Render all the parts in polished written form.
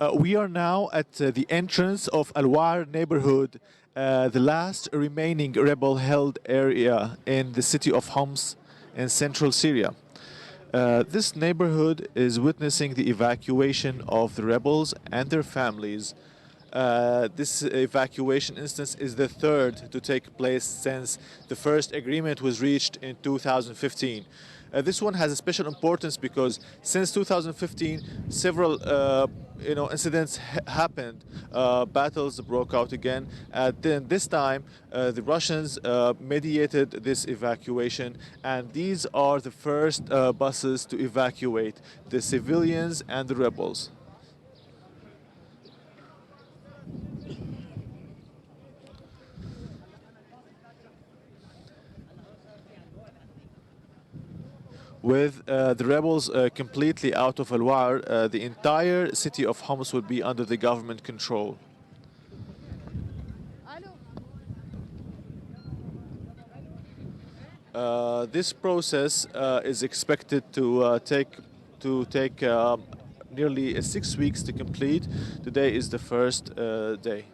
We are now at the entrance of Al-War neighborhood, the last remaining rebel-held area in the city of Homs in central Syria. This neighborhood is witnessing the evacuation of the rebels and their families. This evacuation instance is the third to take place since the first agreement was reached in 2015. This one has a special importance because since 2015, several incidents happened. Battles broke out again. Then this time, the Russians mediated this evacuation, and these are the first buses to evacuate the civilians and the rebels. With the rebels completely out of Al-War, the entire city of Homs will be under the government control. This process is expected to take nearly 6 weeks to complete. Today is the first day.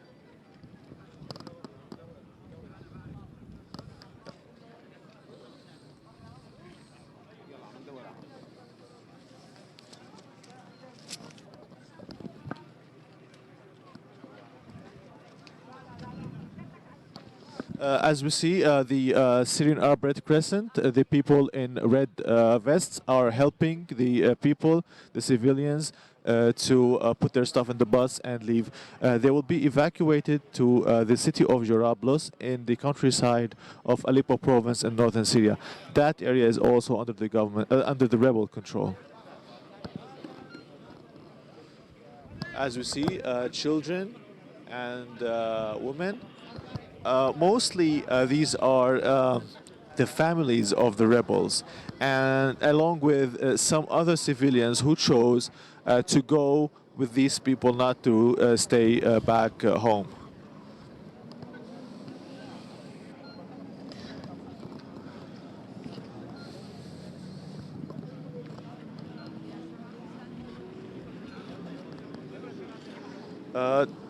As we see, the Syrian Arab Red Crescent, the people in red vests are helping the people, the civilians, to put their stuff in the bus and leave. They will be evacuated to the city of Jarablus in the countryside of Aleppo province in northern Syria. That area is also under the government, under the rebel control. As we see, children and women. Mostly, these are the families of the rebels, and along with some other civilians who chose to go with these people, not to stay back home.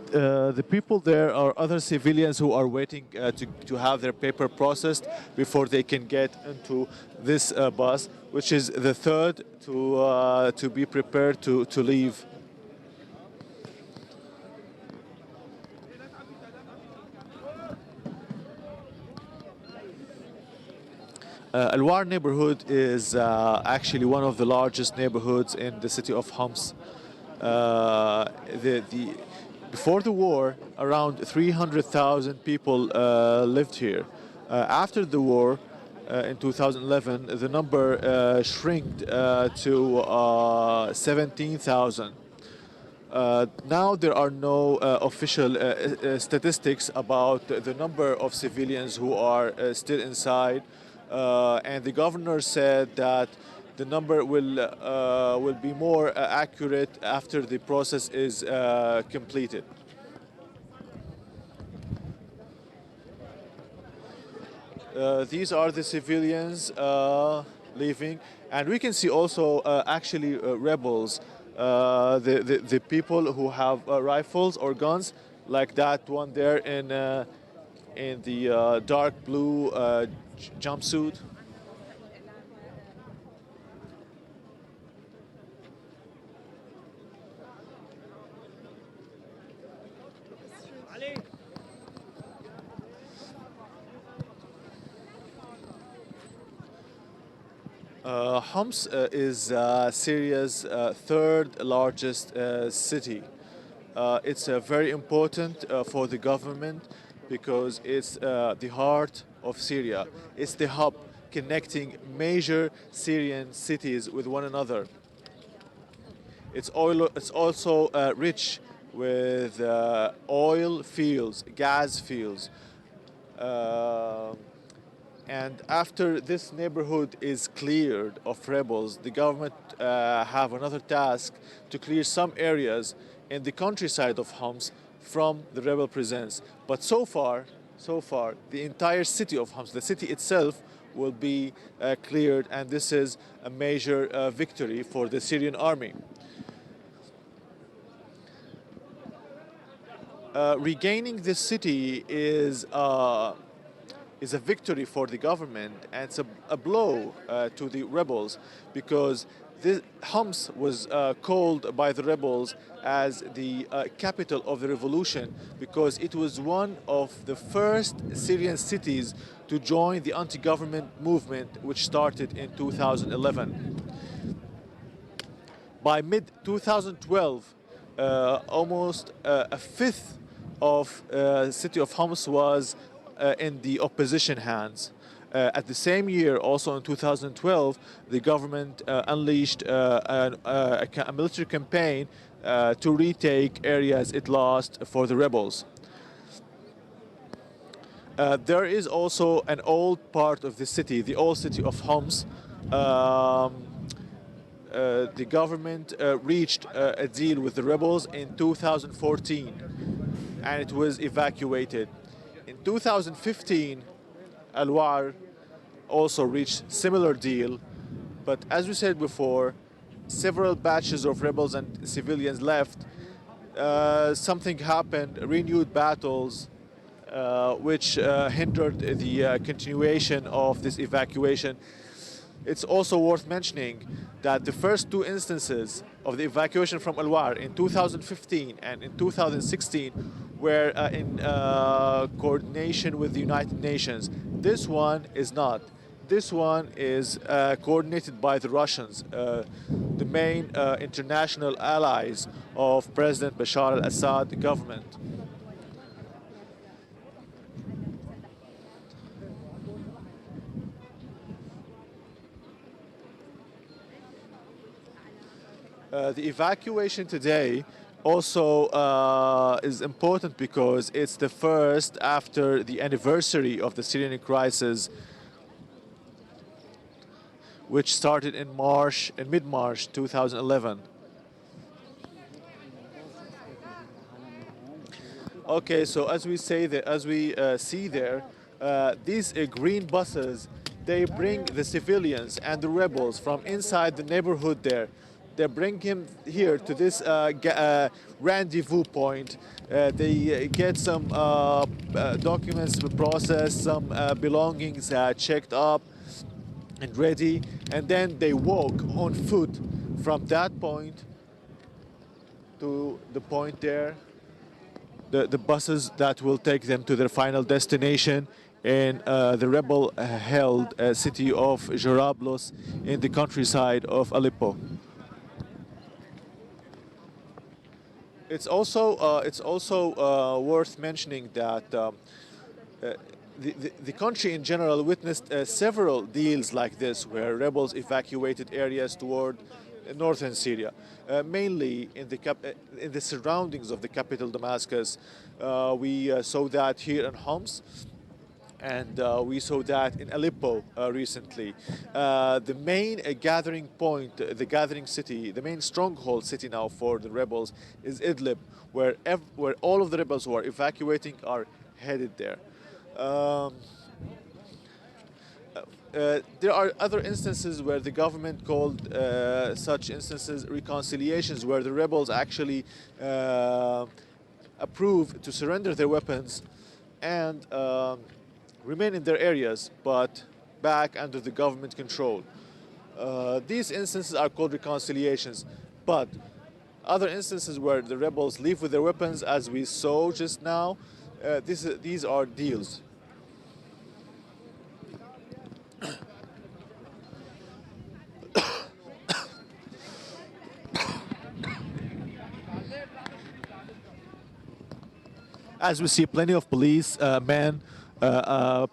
The people there are other civilians who are waiting to have their paper processed before they can get into this bus, which is the third to be prepared to leave. Al-War neighborhood is actually one of the largest neighborhoods in the city of Homs. Before the war, around 300,000 people lived here. After the war, in 2011, the number shrinked to 17,000. Now there are no official statistics about the number of civilians who are still inside, and the governor said that the number will be more accurate after the process is completed. These are the civilians leaving, and we can see also actually rebels, the people who have rifles or guns, like that one there in the dark blue jumpsuit. Homs is Syria's third largest city. It's very important for the government because it's the heart of Syria. It's the hub connecting major Syrian cities with one another. It's also rich with oil fields, gas fields. Uh, And after this neighborhood is cleared of rebels, the government have another task to clear some areas in the countryside of Homs from the rebel presence. But so far, the entire city of Homs, the city itself, will be cleared, and this is a major victory for the Syrian army. Regaining this city is a victory for the government, and it's a blow to the rebels, because this Homs was called by the rebels as the capital of the revolution, because it was one of the first Syrian cities to join the anti-government movement, which started in 2011. By mid 2012, almost a fifth of the city of Homs was in the opposition hands. At the same year, also in 2012, the government unleashed a military campaign to retake areas it lost for the rebels. There is also an old part of the city, the old city of Homs. The government reached a deal with the rebels in 2014, and it was evacuated. In 2015, Al-War also reached similar deal, but as we said before, several batches of rebels and civilians left. Something happened, renewed battles, which hindered the continuation of this evacuation. It's also worth mentioning that the first two instances of the evacuation from Al-War in 2015 and in 2016 were in coordination with the United Nations. This one is not. This one is coordinated by the Russians, the main international allies of President Bashar al-Assad government. The evacuation today also is important because it's the first after the anniversary of the Syrian crisis, which started in mid-March 2011. Okay, so as we say that, as we see there, these green buses, they bring the civilians and the rebels from inside the neighborhood there. They bring him here to this rendezvous point. They get some documents processed, some belongings checked up and ready, and then they walk on foot from that point to the point there, the buses that will take them to their final destination in the rebel-held city of Jarablos in the countryside of Aleppo. It's also worth mentioning that the country in general witnessed several deals like this, where rebels evacuated areas toward northern Syria, mainly in the surroundings of the capital Damascus. We saw that here in Homs, and we saw that in Aleppo recently. The main gathering point, the gathering city, the main stronghold city now for the rebels is Idlib, where all of the rebels who are evacuating are headed there. Um, there are other instances where the government called such instances reconciliations, where the rebels actually approve to surrender their weapons and remain in their areas, but back under the government control. These instances are called reconciliations, but other instances where the rebels leave with their weapons, as we saw just now, these are deals. As we see, plenty of police men,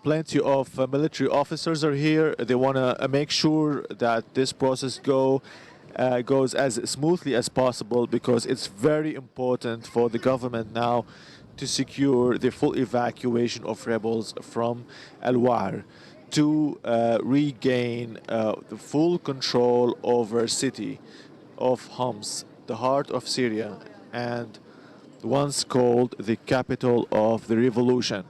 plenty of military officers are here. They want to make sure that this process goes as smoothly as possible, because it's very important for the government now to secure the full evacuation of rebels from Al-War, to regain the full control over city of Homs, the heart of Syria, and once called the capital of the revolution.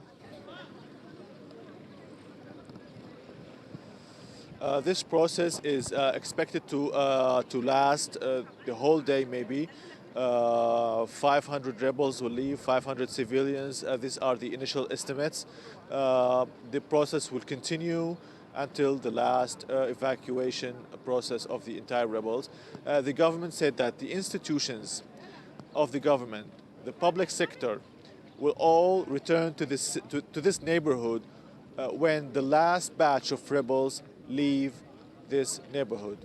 This process is expected to last the whole day, maybe. 500 rebels will leave, 500 civilians. These are the initial estimates. The process will continue until the last evacuation process of the entire rebels. The government said that the institutions of the government, the public sector, will all return to this neighborhood when the last batch of rebels leave this neighborhood.